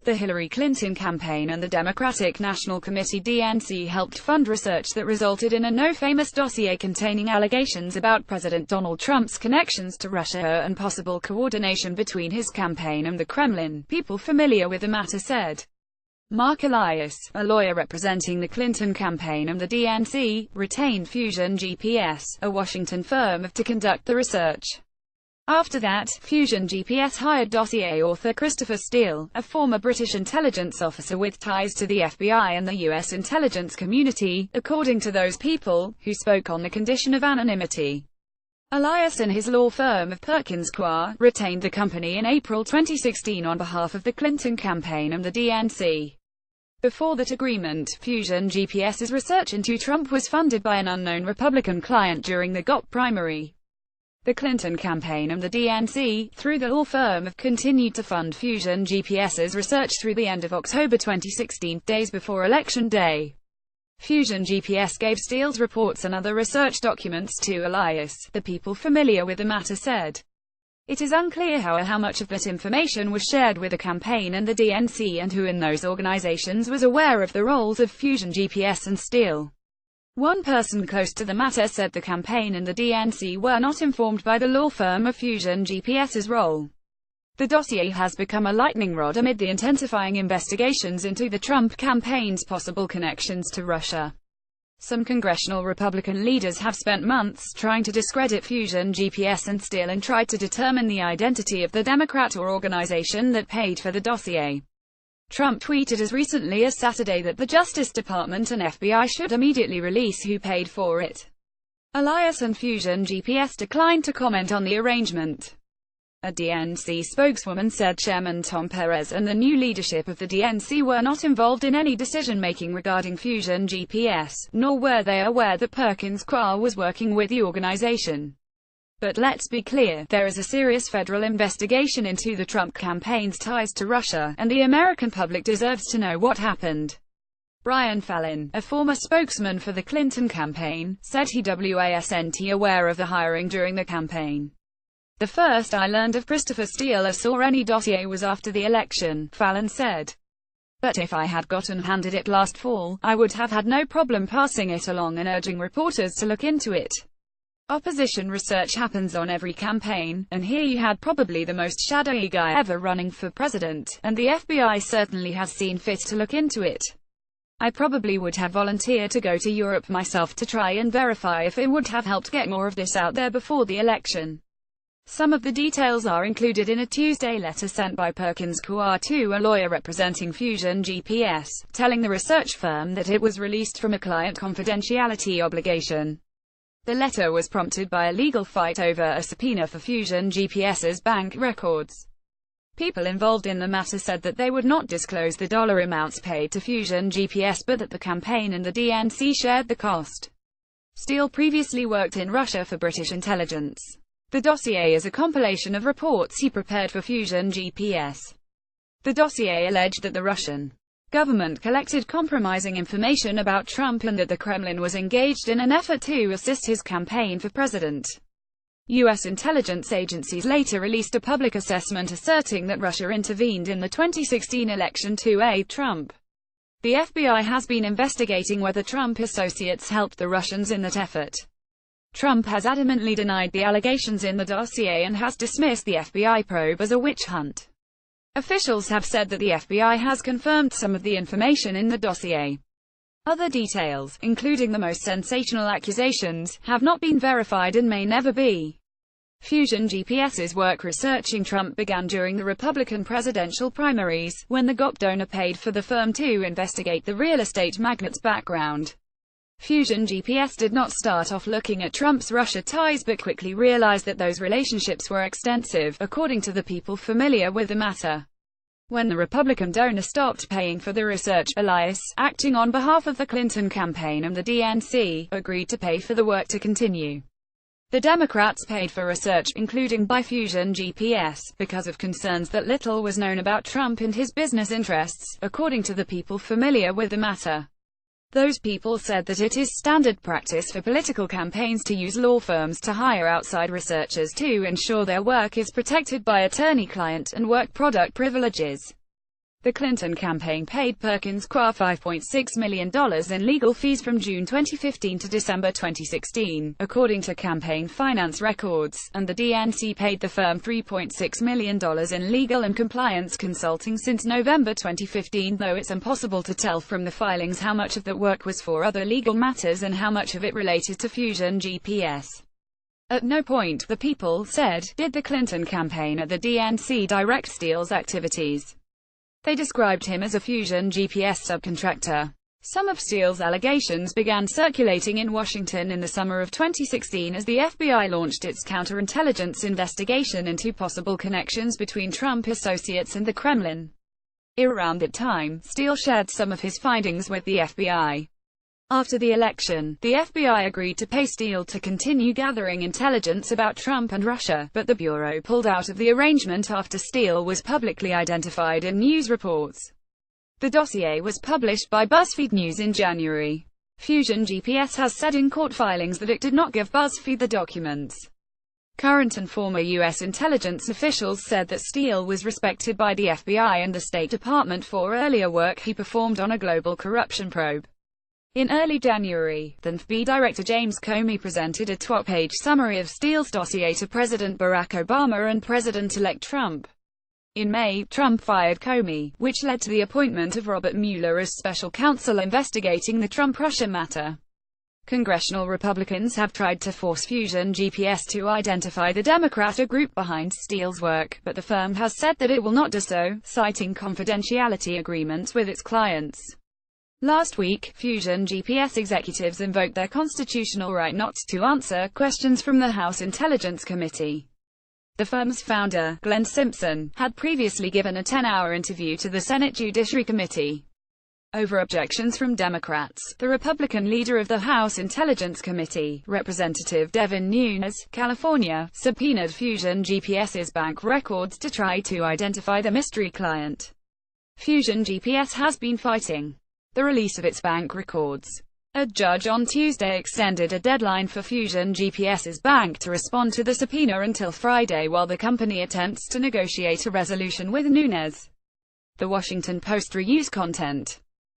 The Hillary Clinton campaign and the Democratic National Committee (DNC) helped fund research that resulted in a no-famous dossier containing allegations about President Donald Trump's connections to Russia and possible coordination between his campaign and the Kremlin, people familiar with the matter said. Mark Elias, a lawyer representing the Clinton campaign and the DNC, retained Fusion GPS, a Washington firm, to conduct the research. After that, Fusion GPS hired dossier author Christopher Steele, a former British intelligence officer with ties to the FBI and the U.S. intelligence community, according to those people, who spoke on the condition of anonymity. Elias and his law firm of Perkins Coie retained the company in April 2016 on behalf of the Clinton campaign and the DNC. Before that agreement, Fusion GPS's research into Trump was funded by an unknown Republican client during the GOP primary. The Clinton campaign and the DNC, through the law firm, have continued to fund Fusion GPS's research through the end of October 2016, days before Election Day. Fusion GPS gave Steele's reports and other research documents to Elias, the people familiar with the matter said. It is unclear how much of that information was shared with the campaign and the DNC and who in those organizations was aware of the roles of Fusion GPS and Steele. One person close to the matter said the campaign and the DNC were not informed by the law firm of Fusion GPS's role. The dossier has become a lightning rod amid the intensifying investigations into the Trump campaign's possible connections to Russia. Some congressional Republican leaders have spent months trying to discredit Fusion GPS and Steele and tried to determine the identity of the Democrat or organization that paid for the dossier. Trump tweeted as recently as Saturday that the Justice Department and FBI should immediately release who paid for it. Elias and Fusion GPS declined to comment on the arrangement. A DNC spokeswoman said Chairman Tom Perez and the new leadership of the DNC were not involved in any decision-making regarding Fusion GPS, nor were they aware that Perkins Coie was working with the organization. But let's be clear, there is a serious federal investigation into the Trump campaign's ties to Russia, and the American public deserves to know what happened. Brian Fallon, a former spokesman for the Clinton campaign, said he wasn't aware of the hiring during the campaign. The first I learned of Christopher Steele or saw any dossier was after the election, Fallon said. But if I had gotten handed it last fall, I would have had no problem passing it along and urging reporters to look into it. Opposition research happens on every campaign, and here you had probably the most shadowy guy ever running for president, and the FBI certainly has seen fit to look into it. I probably would have volunteered to go to Europe myself to try and verify if it would have helped get more of this out there before the election. Some of the details are included in a Tuesday letter sent by Perkins Coie to a lawyer representing Fusion GPS, telling the research firm that it was released from a client confidentiality obligation. The letter was prompted by a legal fight over a subpoena for Fusion GPS's bank records. People involved in the matter said that they would not disclose the dollar amounts paid to Fusion GPS but that the campaign and the DNC shared the cost. Steele previously worked in Russia for British intelligence. The dossier is a compilation of reports he prepared for Fusion GPS. The dossier alleged that the Russian government collected compromising information about Trump and that the Kremlin was engaged in an effort to assist his campaign for president. U.S. intelligence agencies later released a public assessment asserting that Russia intervened in the 2016 election to aid Trump. The FBI has been investigating whether Trump associates helped the Russians in that effort. Trump has adamantly denied the allegations in the dossier and has dismissed the FBI probe as a witch hunt. Officials have said that the FBI has confirmed some of the information in the dossier. Other details, including the most sensational accusations, have not been verified and may never be. Fusion GPS's work researching Trump began during the Republican presidential primaries, when the GOP donor paid for the firm to investigate the real estate magnate's background. Fusion GPS did not start off looking at Trump's Russia ties but quickly realized that those relationships were extensive, according to the people familiar with the matter. When the Republican donor stopped paying for the research, Elias, acting on behalf of the Clinton campaign and the DNC, agreed to pay for the work to continue. The Democrats paid for research, including by Fusion GPS, because of concerns that little was known about Trump and his business interests, according to the people familiar with the matter. Those people said that it is standard practice for political campaigns to use law firms to hire outside researchers to ensure their work is protected by attorney-client and work product privileges. The Clinton campaign paid Perkins Coie $5.6 million in legal fees from June 2015 to December 2016, according to campaign finance records, and the DNC paid the firm $3.6 million in legal and compliance consulting since November 2015, though it's impossible to tell from the filings how much of that work was for other legal matters and how much of it related to Fusion GPS. At no point, the People said, did the Clinton campaign at the DNC direct Steele's activities. They described him as a Fusion GPS subcontractor. Some of Steele's allegations began circulating in Washington in the summer of 2016 as the FBI launched its counterintelligence investigation into possible connections between Trump associates and the Kremlin. Around that time, Steele shared some of his findings with the FBI. After the election, the FBI agreed to pay Steele to continue gathering intelligence about Trump and Russia, but the Bureau pulled out of the arrangement after Steele was publicly identified in news reports. The dossier was published by BuzzFeed News in January. Fusion GPS has said in court filings that it did not give BuzzFeed the documents. Current and former U.S. intelligence officials said that Steele was respected by the FBI and the State Department for earlier work he performed on a global corruption probe. In early January, then FBI Director James Comey presented a 12-page summary of Steele's dossier to President Barack Obama and President-elect Trump. In May, Trump fired Comey, which led to the appointment of Robert Mueller as special counsel investigating the Trump-Russia matter. Congressional Republicans have tried to force Fusion GPS to identify the Democrat group behind Steele's work, but the firm has said that it will not do so, citing confidentiality agreements with its clients. Last week, Fusion GPS executives invoked their constitutional right not to answer questions from the House Intelligence Committee. The firm's founder, Glenn Simpson, had previously given a 10-hour interview to the Senate Judiciary Committee. Over objections from Democrats, the Republican leader of the House Intelligence Committee, Representative Devin Nunes, California, subpoenaed Fusion GPS's bank records to try to identify the mystery client. Fusion GPS has been fighting the release of its bank records. A judge on Tuesday extended a deadline for Fusion GPS's bank to respond to the subpoena until Friday while the company attempts to negotiate a resolution with Nunes. The Washington Post reused content.